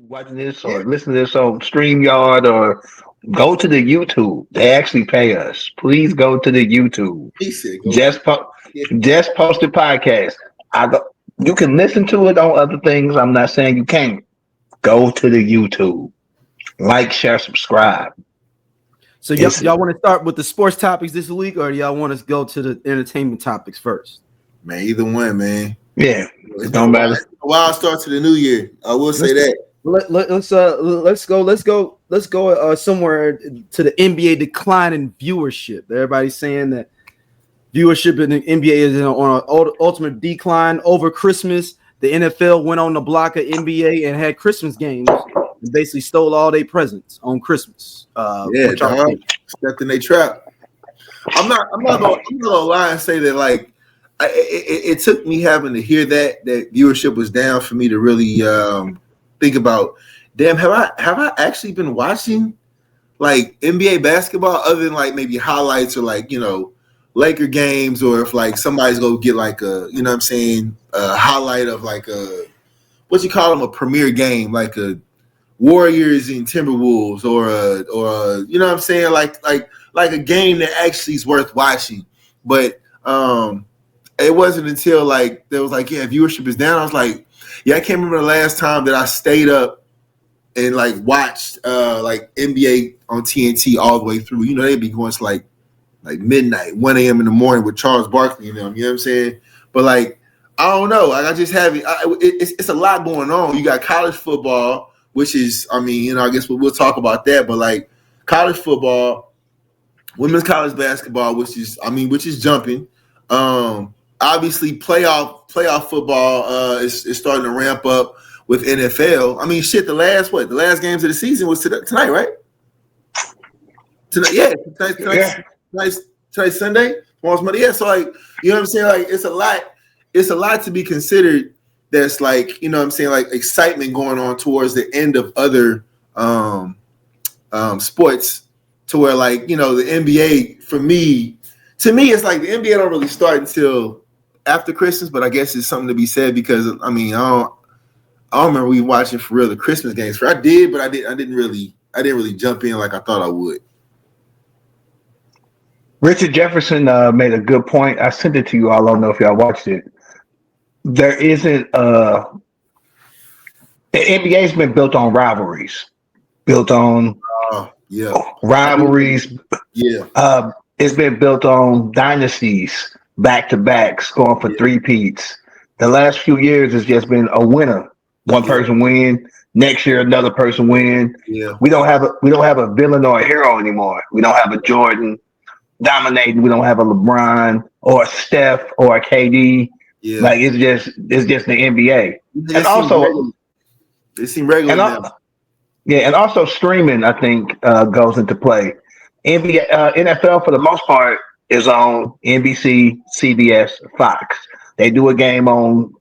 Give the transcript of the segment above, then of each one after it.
watching this Yeah. or listening to this on StreamYard or go to the YouTube. They actually pay us. Please go to the YouTube. He said, "Go to." Just po- Yeah. just post the podcast. I go. You can listen to it on other things. I'm not saying you can't. Go to the YouTube. Like, share, subscribe. So It's y'all want to start with the sports topics this week, or do y'all want us to go to the entertainment topics first? Man, either one, man. yeah. It's It been don't matter. a wild start to the new year. I will say that. Let's go somewhere to the NBA declining viewership. Everybody's saying that viewership in the NBA is on an ultimate decline over Christmas. The NFL went on the block of NBA and had Christmas games and basically stole all their presents on Christmas. Yeah, stepped in their trap. I'm not gonna lie and say that like it took me having to hear that viewership was down for me to really think about. Damn, have I actually been watching like NBA basketball other than like maybe highlights or like Laker games, or if like somebody's gonna get like a a highlight of like a what you call them, a premier game, like a Warriors and Timberwolves, or like a game that actually is worth watching. But it wasn't until like there was like, yeah, viewership is down. I was like, yeah, I can't remember the last time that I stayed up and like watched like NBA on TNT all the way through. They'd be going to like midnight, 1 a.m. in the morning with Charles Barkley and them. You know what I'm saying? But like, I don't know. Like, I just haven't. It's a lot going on. You got college football, which is, I guess we'll talk about that. But like college football, women's college basketball, which is jumping. Obviously, playoff football is starting to ramp up with NFL. I mean, shit. The last games of the season was tonight, right? Tonight, yeah. Tonight's Sunday. Tomorrow's Monday. Yeah. So like, you know what I'm saying? Like, it's a lot. It's a lot to be considered. That's like, like excitement going on towards the end of other sports, to where like, the NBA to me it's like the NBA don't really start until after Christmas, but I guess it's something to be said because I don't remember we watching for real the Christmas games. I did, but I didn't really jump in like I thought I would. Richard Jefferson made a good point. I sent it to you all. I don't know if y'all watched it. There isn't the NBA's been built on rivalries, rivalries. Yeah. It's been built on dynasties, back to backs, going for three-peats. The last few years has just been a winner. One person win. Next year, another person win. Yeah. We don't have a villain or a hero anymore. We don't have a Jordan dominating. We don't have a LeBron or a Steph or a KD. Yeah. Like it's just the NBA. And also it seemed regular now. Yeah, and also streaming, I think, goes into play. NBA, NFL for the most part is on NBC, CBS, Fox. They do a game on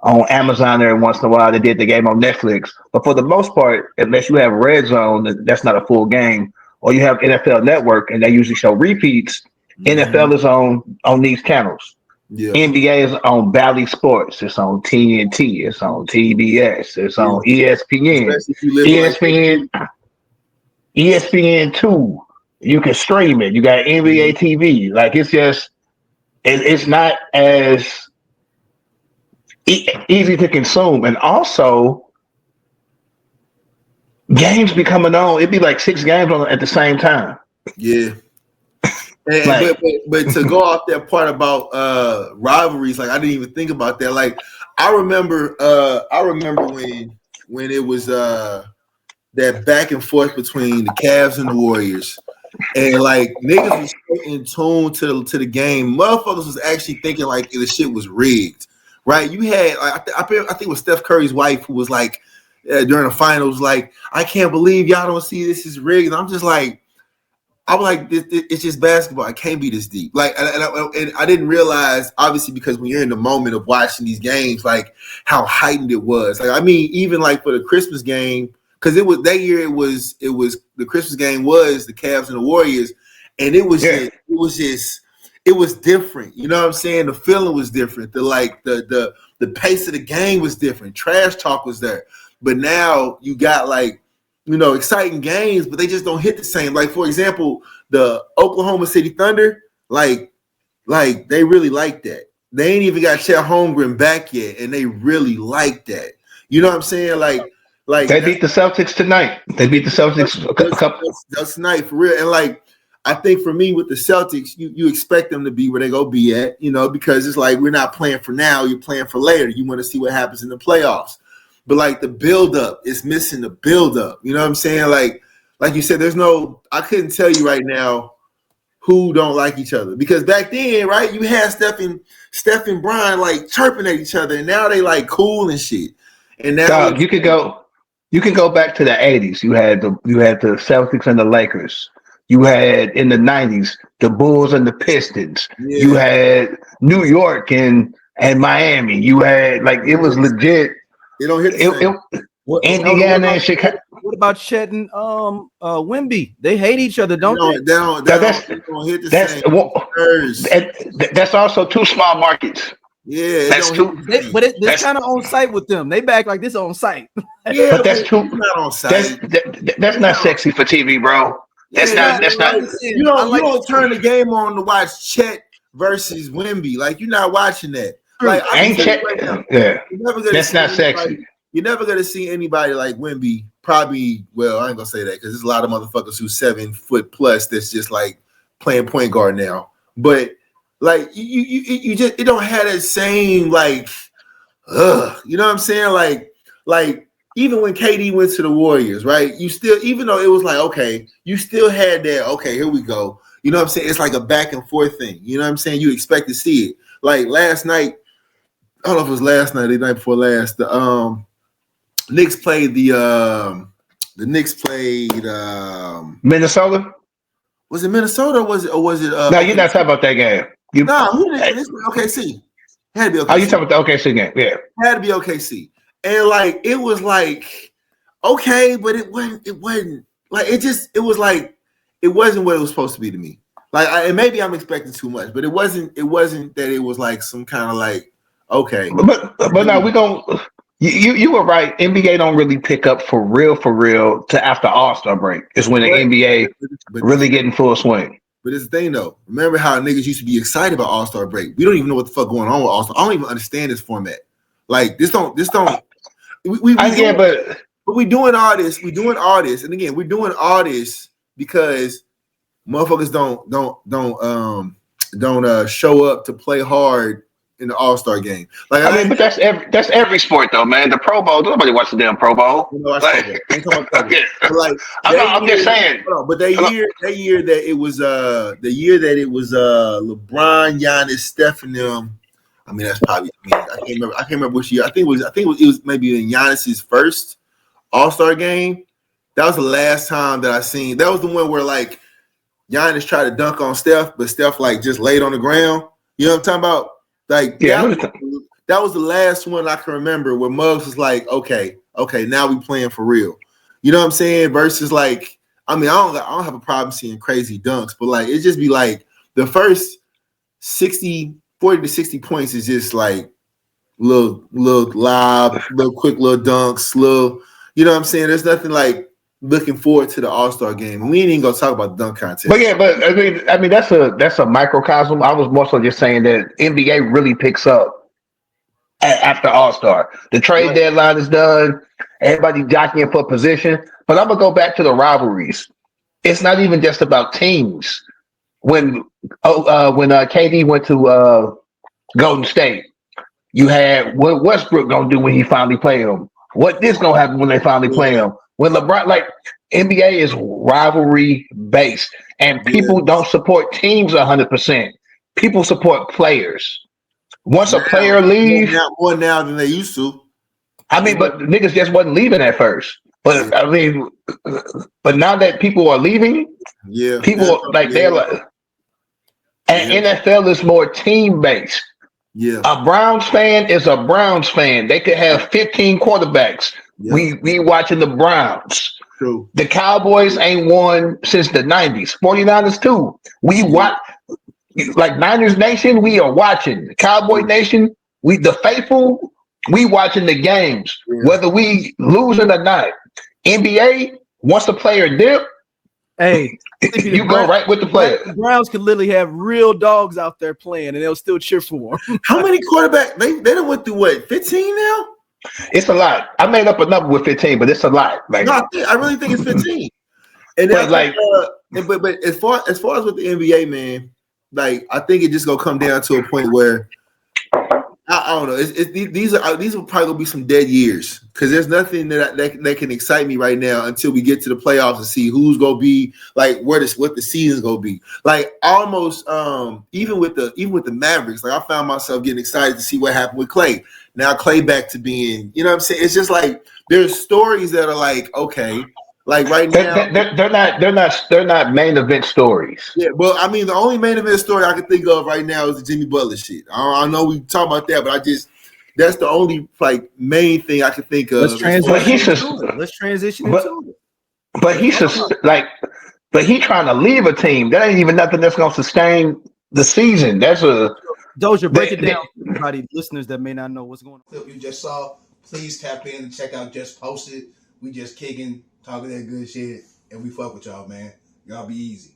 Amazon every once in a while. They did the game on Netflix, but for the most part, unless you have Red Zone, that's not a full game. Or you have NFL Network, and they usually show repeats. Mm-hmm. NFL is on these channels. Yeah. NBA is on Valley Sports. It's on TNT. It's on TBS. It's on ESPN. ESPN2. You can stream it. You got NBA TV. Like it's not as easy to consume. And also, games be coming on. It'd be like 6 games on at the same time. Yeah. But to go off that part about rivalries, like I didn't even think about that. Like I remember when it was that back and forth between the Cavs and the Warriors, and like niggas was so in tune to the game. Motherfuckers was actually thinking like the shit was rigged, right? You had I think it was Steph Curry's wife who was like during the finals, like I can't believe y'all don't see this is rigged. And I'm just like. I was like, it's just basketball. It can't be this deep. Like, and I didn't realize, obviously, because when you're in the moment of watching these games, like how heightened it was. Like, I mean, even like for the Christmas game, because it was that year, it was the Christmas game was the Cavs and the Warriors, and it was different. You know what I'm saying? The feeling was different. The pace of the game was different. Trash talk was there. but now you got like, exciting games, but they just don't hit the same. Like, for example, the Oklahoma City Thunder, like they really like that. They ain't even got Chet Holmgren back yet, and they really like that. You know what I'm saying? Like they beat the Celtics tonight. They beat the Celtics a couple. That's tonight for real. And like, I think for me with the Celtics, you expect them to be where they go be at, because it's like we're not playing for now, you're playing for later. You want to see what happens in the playoffs. But like the buildup is missing the buildup. You know what I'm saying? Like you said, I couldn't tell you right now who don't like each other. Because back then, right, you had Steph and Brian like chirping at each other, and now they like cool and shit. And now you can go back to the 80s. You had the Celtics and the Lakers. You had in the 90s the Bulls and the Pistons. Yeah. You had New York and Miami. You had it was legit. They don't hit the same. Indiana and Chicago. What about Chet and Wemby? They hate each other, don't they? They don't hit the same. That's also two small markets. Yeah, that's too. But it's kind of on site with them. They back like this on site. Yeah, but that's too. Not on site. That's not sexy for TV, bro. That's not. You don't turn the game on to watch Chet versus Wemby. Like, you're not watching that. Like, ain't Chet? Yeah, that's not sexy. You're never gonna see anybody like Wemby. Probably, well, I ain't gonna say that because there's a lot of motherfuckers who's 7 foot plus that's just like playing point guard now. But like you just it don't have that same like, you know what I'm saying? Like even when KD went to the Warriors, right? You still, even though it was like, okay, you still had that. Okay, here we go. You know what I'm saying? It's like a back and forth thing. You know what I'm saying? You expect to see it. Like last night, I don't know if it was last night or the night before last. The Knicks played Minnesota. Was it Minnesota or was it? No, you're not talking about that game. OKC. Had to be OKC. Oh, you talking about the OKC game? Yeah, had to be OKC. And like it was like okay, but it wasn't like it was like it wasn't what it was supposed to be to me. Like and maybe I'm expecting too much, but it wasn't that it was like some kind of like okay. But no, we don't. You were right. NBA don't really pick up for real to after All-Star break. Is when the NBA really get in full swing. But it's the thing though. Remember how niggas used to be excited about All-Star break? We don't even know what the fuck going on with All-Star. I don't even understand this format. Like this don't. But we doing all this. We doing all this, and again, we're doing all this because motherfuckers don't show up to play hard in the All-Star game. Like but that's every sport though, man. The Pro Bowl, nobody watches the damn Pro Bowl. I'm just saying. But that year that it was LeBron, Giannis, Steph, and them. I mean, that's probably I can't remember which year. I think it was maybe in Giannis's first All-Star game. That was the last time that I seen. That was the one where like Giannis tried to dunk on Steph, but Steph like just laid on the ground. You know what I'm talking about? Like that was the last one I can remember where Muggs was like, okay, now we playing for real. You know what I'm saying? Versus like, I mean, I don't have a problem seeing crazy dunks, but like it just be like the first 40 to 60 points is just like little lob, little quick little dunks, you know what I'm saying? There's nothing like looking forward to the All-Star game. And we ain't even gonna talk about the dunk contest. But yeah, I mean that's a microcosm. I was more so just saying that NBA really picks up after All-Star. The trade deadline is done, everybody jockeying for position. But I'm gonna go back to the rivalries. It's not even just about teams. When KD went to Golden State, you had what Westbrook gonna do when he finally play him. What this gonna happen when they finally play him? When LeBron, like NBA is rivalry based, and people don't support teams 100%. People support players. Once a player leaves, more now than they used to. I mean, but niggas just wasn't leaving at first. But I mean, but now that people are leaving, people like they're like. And NFL is more team based. Yeah, a Browns fan is a Browns fan. They could have 15 quarterbacks. Yeah. We watching the Browns. True. The Cowboys ain't won since the 90s. 49ers too. We watch like Niners Nation. We are watching Cowboy Nation. We the faithful We watching the games, whether we losing or not. NBA, once the player dip, Hey, you go right with the player. The Browns could literally have real dogs out there playing, and they'll still cheer for them. How many quarterbacks? They done went through what, 15 now? It's a lot. I made up a number with 15, but it's a lot. Like, no, I really think it's 15. And but like, but as far as with the NBA, man, like I think it just gonna come down to a point where I don't know. These will probably gonna be some dead years because there's nothing that can excite me right now until we get to the playoffs and see who's gonna be like what the season's gonna be. Like almost even with the Mavericks, like I found myself getting excited to see what happened with Clay. Now Clay back to being, you know what I'm saying? It's just like there's stories that are like, okay, like right now they're not main event stories. Yeah, well, I mean, the only main event story I can think of right now is the Jimmy Butler shit. I know we talk about that, but that's the only like main thing I can think of. Let's transition into it. But he's trying to leave a team. That ain't even nothing that's gonna sustain the season. That's a Dosia, break it down for everybody, listeners that may not know what's going on. Clip you just saw, please tap in and check out Just Posted. We just kicking, talking that good shit, and we fuck with y'all, man. Y'all be easy.